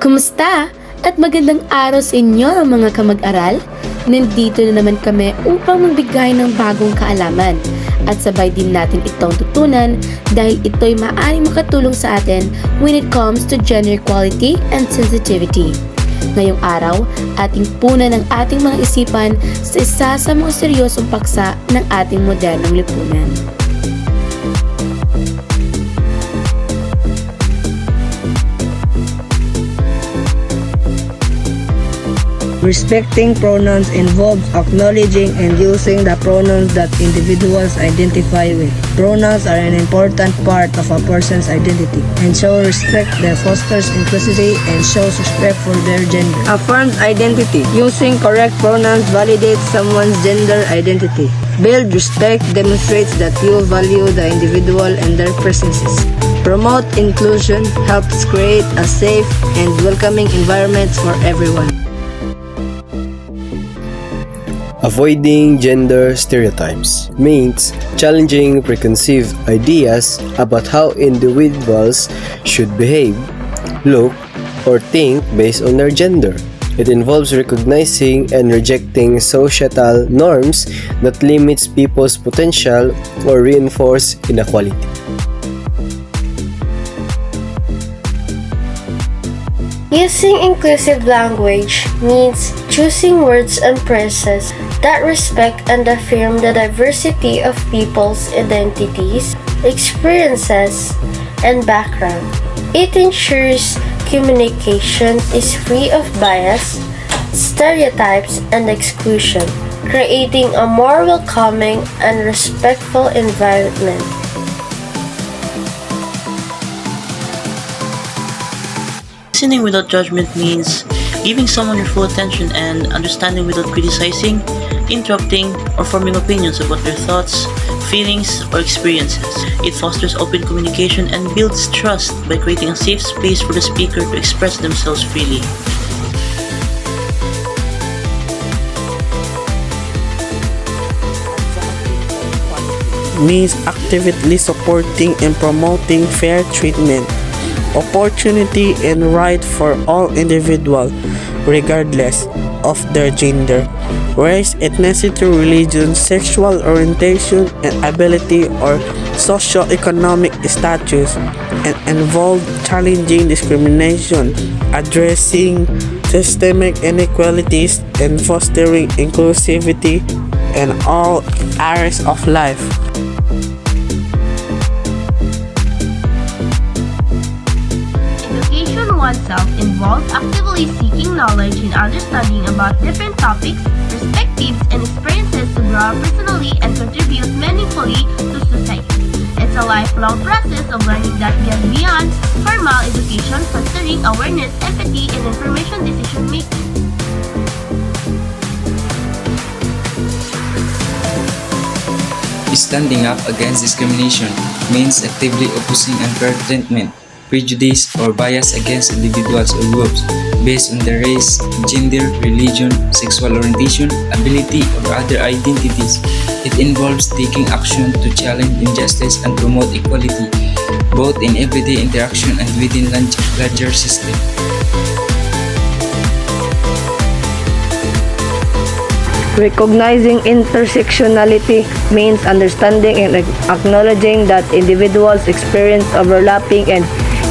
Kumusta? At magandang araw sa inyo mga kamag-aral. Nandito na naman kami upang magbigay ng bagong kaalaman at sabay din natin itong tutunan dahil ito'y maaaring makatulong sa atin when it comes to gender equality and sensitivity. Ngayong araw, ating punan ang ating mga isipan sa isa sa mga seryosong paksa ng ating modernong lipunan. Respecting pronouns involves acknowledging and using the pronouns that individuals identify with. Pronouns are an important part of a person's identity and show respect that fosters inclusivity and shows respect for their gender. Affirms identity. Using correct pronouns validates someone's gender identity. Build respect demonstrates that you value the individual and their preferences. Promote inclusion helps create a safe and welcoming environment for everyone. Avoiding gender stereotypes means challenging preconceived ideas about how individuals should behave, look, or think based on their gender. It involves recognizing and rejecting societal norms that limits people's potential or reinforce inequality. Using inclusive language means choosing words and phrases that respect and affirm the diversity of people's identities, experiences, and background. It ensures communication is free of bias, stereotypes, and exclusion, creating a more welcoming and respectful environment. Listening without judgment means giving someone your full attention and understanding without criticizing, interrupting, or forming opinions about their thoughts, feelings, or experiences. It fosters open communication and builds trust by creating a safe space for the speaker to express themselves freely. Means actively supporting and promoting fair treatment, opportunity, and right for all individuals, regardless of their gender, race, ethnicity, religion, sexual orientation, and ability or socio-economic status, and involve challenging discrimination, addressing systemic inequalities, and fostering inclusivity in all areas of life. Oneself involves actively seeking knowledge and understanding about different topics, perspectives, and experiences to grow personally and contribute meaningfully to society. It's a lifelong process of learning that goes beyond formal education, fostering awareness, empathy, and information decision making. Standing up against discrimination means actively opposing unfair treatment, prejudice, or bias against individuals or groups based on their race, gender, religion, sexual orientation, ability, or other identities. It involves taking action to challenge injustice and promote equality, both in everyday interaction and within larger system. Recognizing intersectionality means understanding and acknowledging that individuals experience overlapping and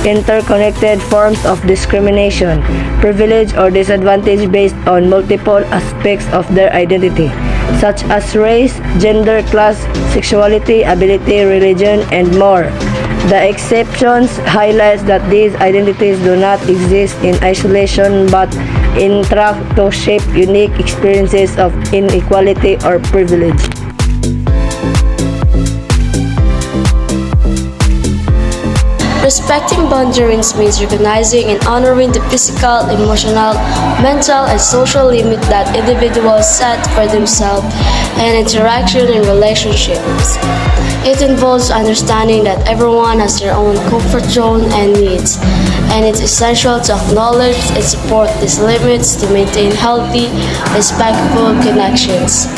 interconnected forms of discrimination, privilege, or disadvantage based on multiple aspects of their identity, such as race, gender, class, sexuality, ability, religion, and more. The exceptions highlights that these identities do not exist in isolation but interact to shape unique experiences of inequality or privilege. Respecting boundaries means recognizing and honoring the physical, emotional, mental, and social limits that individuals set for themselves and interaction in relationships. It involves understanding that everyone has their own comfort zone and needs, and it's essential to acknowledge and support these limits to maintain healthy, respectful connections.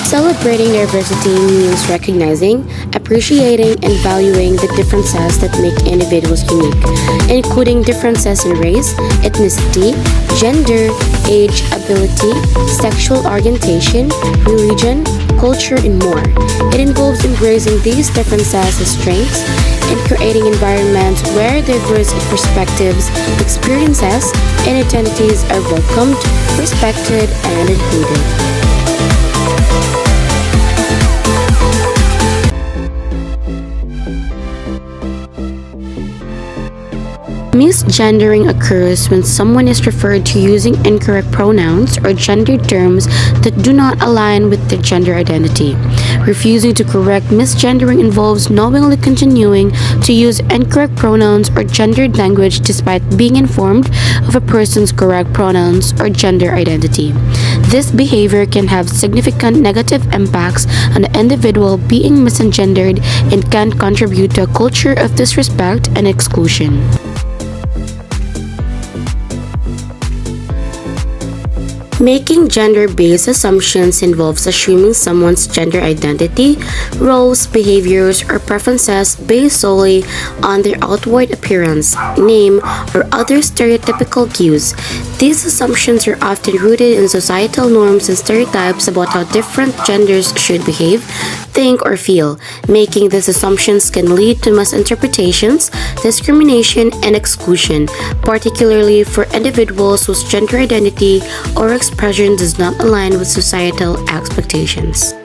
Celebrating diversity means recognizing, appreciating, and valuing the differences that make individuals unique, including differences in race, ethnicity, gender, age, ability, sexual orientation, religion, culture, and more. It involves embracing these differences as strengths and creating environments where diverse perspectives, experiences, and identities are welcomed, respected, and included. Misgendering occurs when someone is referred to using incorrect pronouns or gendered terms that do not align with their gender identity. Refusing to correct misgendering involves knowingly continuing to use incorrect pronouns or gendered language despite being informed of a person's correct pronouns or gender identity. This behavior can have significant negative impacts on the individual being misgendered and can contribute to a culture of disrespect and exclusion. Making gender-based assumptions involves assuming someone's gender identity, roles, behaviors, or preferences based solely on their outward appearance, name, or other stereotypical cues. These assumptions are often rooted in societal norms and stereotypes about how different genders should behave, think, or feel. Making these assumptions can lead to misinterpretations, discrimination, and exclusion, particularly for individuals whose gender identity or expression does not align with societal expectations.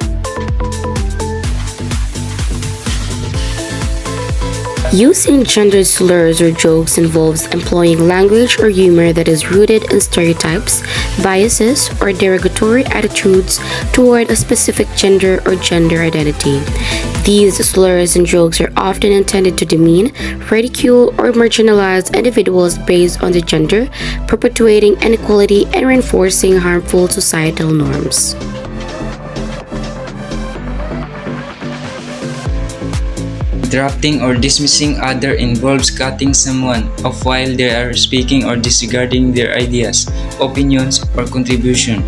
Using gendered slurs or jokes involves employing language or humor that is rooted in stereotypes, biases, or derogatory attitudes toward a specific gender or gender identity. These slurs and jokes are often intended to demean, ridicule, or marginalize individuals based on their gender, perpetuating inequality and reinforcing harmful societal norms. Interrupting or dismissing other involves cutting someone off while they are speaking or disregarding their ideas, opinions, or contribution.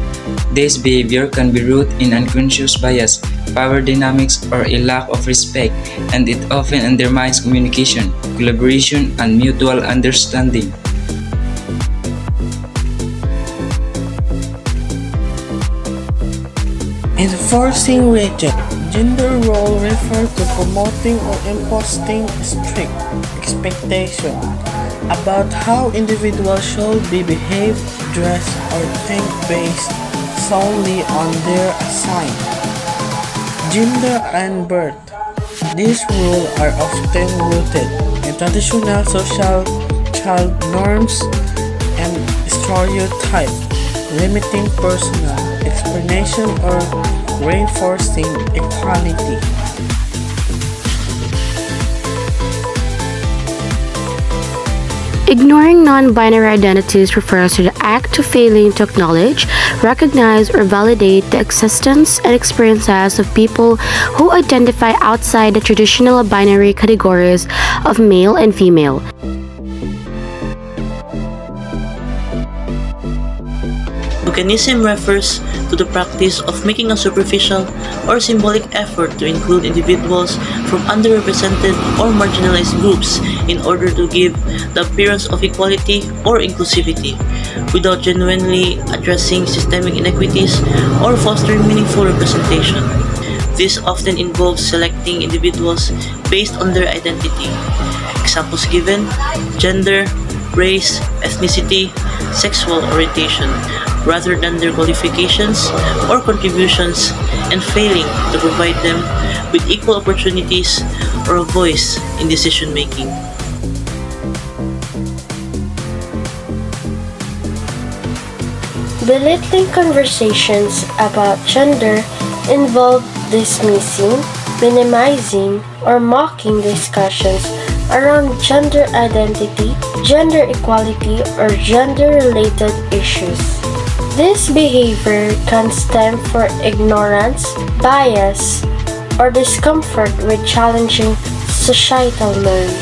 This behavior can be rooted in unconscious bias, power dynamics, or a lack of respect, and it often undermines communication, collaboration, and mutual understanding. Enforcing rigid gender role refers to promoting or imposing strict expectations about how individuals should be behave, dress, or think based solely on their assigned gender and birth. These rules are often rooted in traditional social child norms and stereotypes, limiting personal explanation or reinforcing equality. Ignoring non-binary identities refers to the act of failing to acknowledge, recognize, or validate the existence and experiences of people who identify outside the traditional binary categories of male and female. Tokenism refers to the practice of making a superficial or symbolic effort to include individuals from underrepresented or marginalized groups in order to give the appearance of equality or inclusivity, without genuinely addressing systemic inequities or fostering meaningful representation. This often involves selecting individuals based on their identity. Examples given: gender, race, ethnicity, sexual orientation, rather than their qualifications or contributions, and failing to provide them with equal opportunities or a voice in decision making. Belittling conversations about gender involve dismissing, minimizing, or mocking discussions around gender identity, gender equality, or gender-related issues. This behavior can stem from ignorance, bias, or discomfort with challenging societal norms.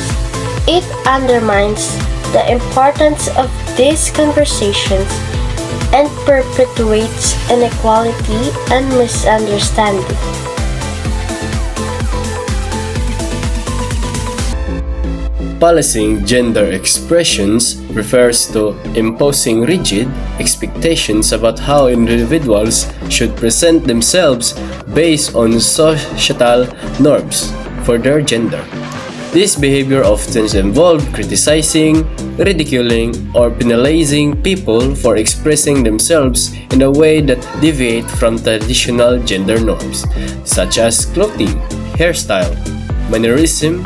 It undermines the importance of these conversations and perpetuates inequality and misunderstanding. Policing gender expressions refers to imposing rigid expectations about how individuals should present themselves based on societal norms for their gender. This behavior often involves criticizing, ridiculing, or penalizing people for expressing themselves in a way that deviate from traditional gender norms, such as clothing, hairstyle, mannerism,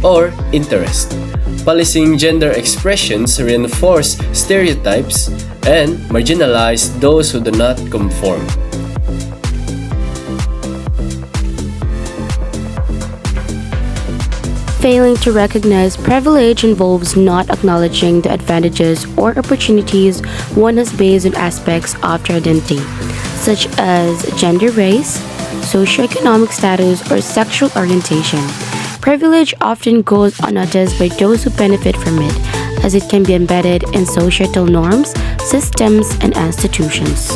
or interest. Policing gender expressions reinforce stereotypes and marginalize those who do not conform. Failing to recognize privilege involves not acknowledging the advantages or opportunities one has based on aspects of their identity, such as gender, race, socioeconomic status, or sexual orientation. Privilege often goes unnoticed by those who benefit from it, as it can be embedded in societal norms, systems, and institutions.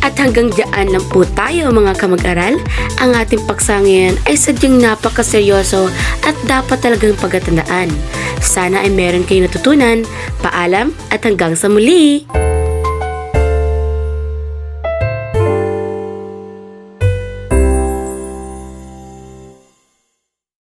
At hanggang diyan lang po tayo mga kamag-aral. Ang ating paksa ngayon ay sadyang napakaseryoso at dapat talagang pagkatandaan. Sana ay meron kayong natutunan. Paalam at hanggang sa muli!